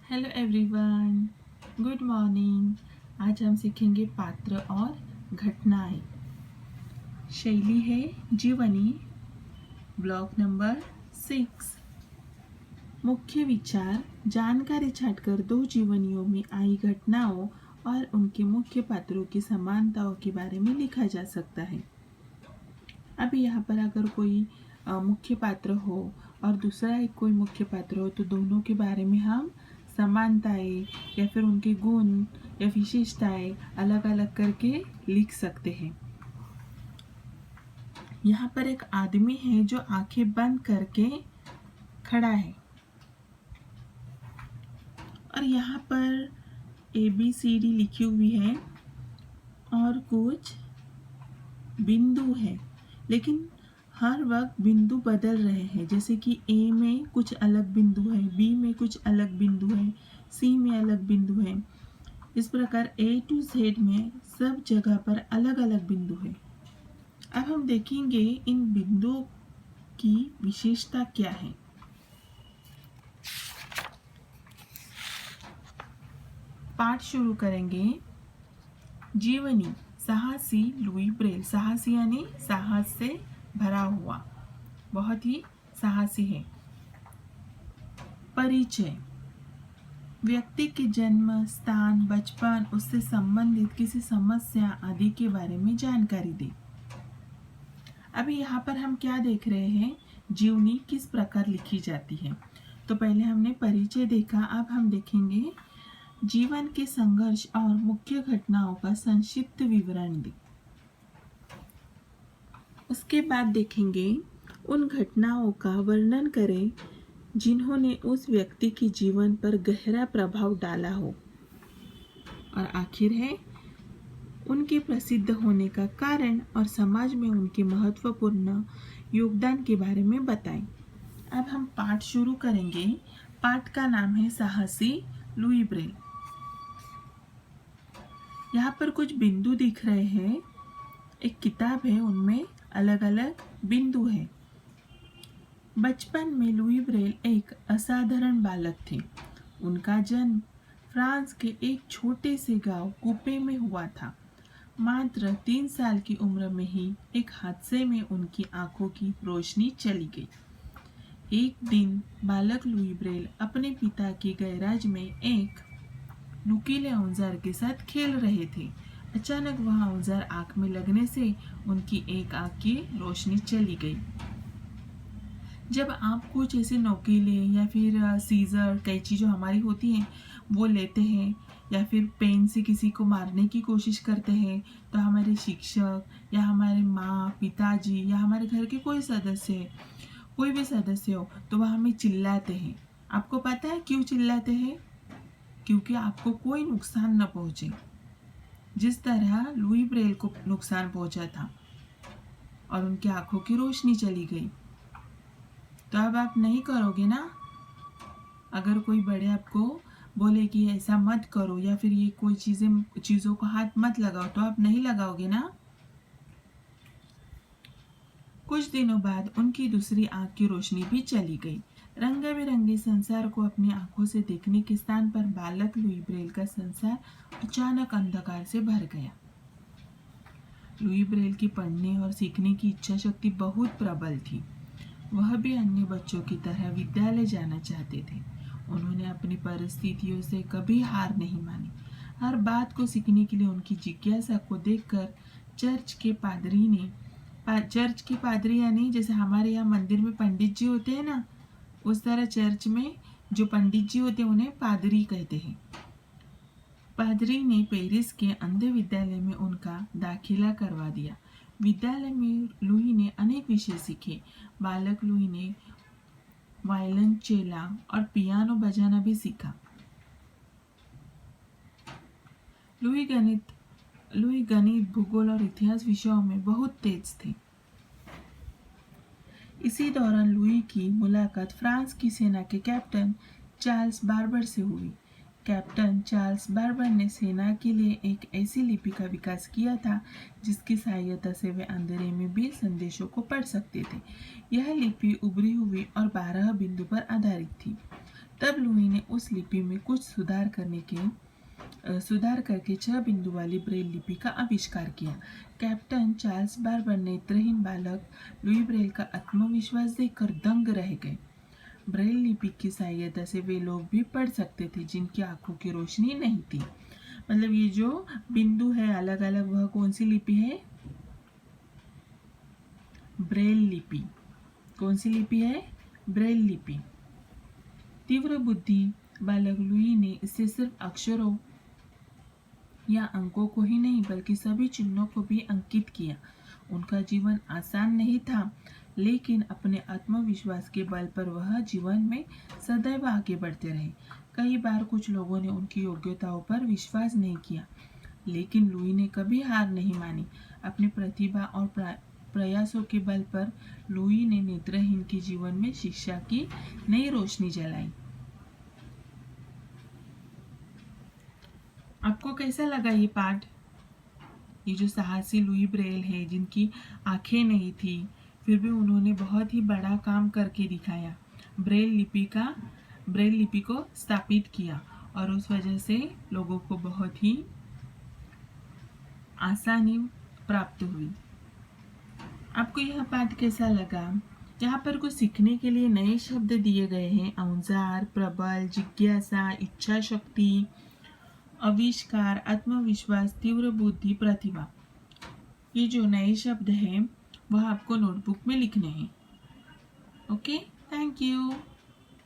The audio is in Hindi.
Hello everyone, good morning. आज हम सीखेंगे पात्र और घटनाएं। शैली है जीवनी। Block number 6। मुख्य विचार: जानकारी छांटकर दो जीवनियों में आई घटनाओं और उनके मुख्य पात्रों की समानताओं के बारे में लिखा जा सकता है। अभी यहाँ पर अगर कोई मुख्य पात्र हो और दूसरा एक कोई मुख्य पात्र हो तो दोनों के बारे में हम समानताएं या फिर उनके गुण या विशेषताएं अलग अलग करके लिख सकते हैं। यहाँ पर एक आदमी है जो आंखें बंद करके खड़ा है और यहाँ पर ABCD लिखी हुई है और कुछ बिंदु है, लेकिन हर वक्त बिंदु बदल रहे हैं। जैसे कि A में कुछ अलग बिंदु है, B में कुछ अलग बिंदु है, C में अलग बिंदु है। इस प्रकार A to Z में सब जगह पर अलग अलग बिंदु है। अब हम देखेंगे इन बिंदुओं की विशेषता क्या है। पाठ शुरू करेंगे। जीवनी: साहसी लुई ब्रेल। साहसी यानी साहस से भरा हुआ, बहुत ही साहसी है। परिचय: व्यक्ति के जन्म स्थान, बचपन, उससे संबंधित किसी समस्या आदि के बारे में जानकारी दे। अभी यहाँ पर हम क्या देख रहे हैं, जीवनी किस प्रकार लिखी जाती है। तो पहले हमने परिचय देखा, अब हम देखेंगे जीवन के संघर्ष और मुख्य घटनाओं का संक्षिप्त विवरण दे। उसके बाद देखेंगे उन घटनाओं का वर्णन करें जिन्होंने उस व्यक्ति के जीवन पर गहरा प्रभाव डाला हो। और आखिर है उनके प्रसिद्ध होने का कारण और समाज में उनके महत्वपूर्ण योगदान के बारे में बताएं। अब हम पाठ शुरू करेंगे। पाठ का नाम है साहसी लुई ब्रेल। यहाँ पर कुछ बिंदु दिख रहे हैं। एक किताब है, उनमें अलग अलग बिंदु हैं। बचपन में लुई ब्रेल एक असाधारण बालक थे। उनका जन्म फ्रांस के एक छोटे से गांव कूपे में हुआ था। मात्र 3 साल की उम्र में ही एक हादसे में उनकी आंखों की रोशनी चली गई। एक दिन बालक लुई ब्रेल अपने पिता के गैराज में एक नुकीले औजार के साथ खेल रहे थे। अचानक वह औजार आंख में लगने से उनकी एक आंख की रोशनी चली गई। जब आप कुछ ऐसे नोकीले या फिर सीजर, कैंची जो हमारी होती हैं वो लेते हैं या फिर पेन से किसी को मारने की कोशिश करते हैं, तो हमारे शिक्षक या हमारे माँ, पिताजी या हमारे घर के कोई सदस्य, कोई भी सदस्य हो, तो वह हमें चिल्लाते हैं। आपको पता है क्यों चिल्लाते हैं? क्योंकि आपको कोई नुकसान न पहुंचे, जिस तरह लुई ब्रेल को नुकसान पहुंचा था और उनकी आंखों की रोशनी चली गई। तो अब आप नहीं करोगे ना? अगर कोई बड़े आपको बोले कि ऐसा मत करो या फिर ये कोई चीज़ों को हाथ मत लगाओ, तो आप नहीं लगाओगे ना? कुछ दिनों बाद उनकी दूसरी आंख की रोशनी भी चली गई। रंग बिरंगे संसार को अपनी आंखों से देखने के स्थान पर बालक लुई ब्रेल का संसार अचानक अंधकार से भर गया। लुई ब्रेल की पढ़ने और सीखने की इच्छा शक्ति बहुत प्रबल थी। वह भी अन्य बच्चों की तरह विद्यालय जाना चाहते थे। उन्होंने अपनी परिस्थितियों से कभी हार नहीं मानी। हर बात को सीखने के लिए उनकी जिज्ञासा को देखकर चर्च के पादरी यानी जैसे हमारे यहाँ मंदिर में पंडित जी होते हैं ना, उस तरह चर्च में जो पंडित जी होते हैं उन्हें पादरी कहते हैं। पादरी ने पेरिस के अंध विद्यालय में उनका दाखिला करवा दिया। विद्यालय में लुई ने अनेक विषय सीखे। बालक लुई ने वायलिनचेला और पियानो बजाना भी सीखा। लुई गणित, भूगोल और इतिहास विषयों में बहुत तेज थे। इसी दौरान लुई की मुलाकात फ्रांस की सेना के कैप्टन चार्ल्स बार्बर से हुई। कैप्टन चार्ल्स बार्बर ने सेना के लिए एक ऐसी लिपि का विकास किया था जिसकी सहायता से वे अंधेरे में भी संदेशों को पढ़ सकते थे। यह लिपि उभरी हुई और 12 बिंदु पर आधारित थी। तब लुई ने उस लिपि में कुछ सुधार करके 6 बिंदु वाली ब्रेल लिपि का आविष्कार किया। कैप्टन चार्ल्स बार्बर नेत्रहीन बालक लुई ब्रेल का आत्मविश्वास देखकर दंग रह गए। ब्रेल लिपि की सहायता से वे लोग भी पढ़ सकते थे जिनकी आंखों की रोशनी नहीं थी। मतलब ये जो बिंदु है अलग अलग, वह कौन सी लिपि है? ब्रेल लिपि। कौन सी लिपि है? ब्रेल लिपि। तीव्र बुद्धि बालक लुई ने इससे सिर्फ अक्षरों या अंकों को ही नहीं बल्कि सभी चिन्हों को भी अंकित किया। उनका जीवन आसान नहीं था, लेकिन अपने आत्मविश्वास के बल पर वह जीवन में सदैव आगे बढ़ते रहे। कई बार कुछ लोगों ने उनकी योग्यताओं पर विश्वास नहीं किया, लेकिन लुई ने कभी हार नहीं मानी। अपनी प्रतिभा और प्रयासों के बल पर लुई ने नेत्रहीन के जीवन में शिक्षा की नई रोशनी जलाई। आपको कैसा लगा ये पाठ? ये जो साहसी लुई ब्रेल है, जिनकी आंखें नहीं थी, फिर भी उन्होंने बहुत ही बड़ा काम करके दिखाया। ब्रेल लिपि को स्थापित किया और उस वजह से लोगों को बहुत ही आसानी प्राप्त हुई। आपको यह पाठ कैसा लगा? यहाँ पर कुछ सीखने के लिए नए शब्द दिए गए हैं। औजार, प्रबल, जिज्ञासा, इच्छा शक्ति, आविष्कार, आत्मविश्वास, तीव्र बुद्धि, प्रतिभा। ये जो नए शब्द हैं वह आपको नोटबुक में लिखने हैं। Okay, thank you.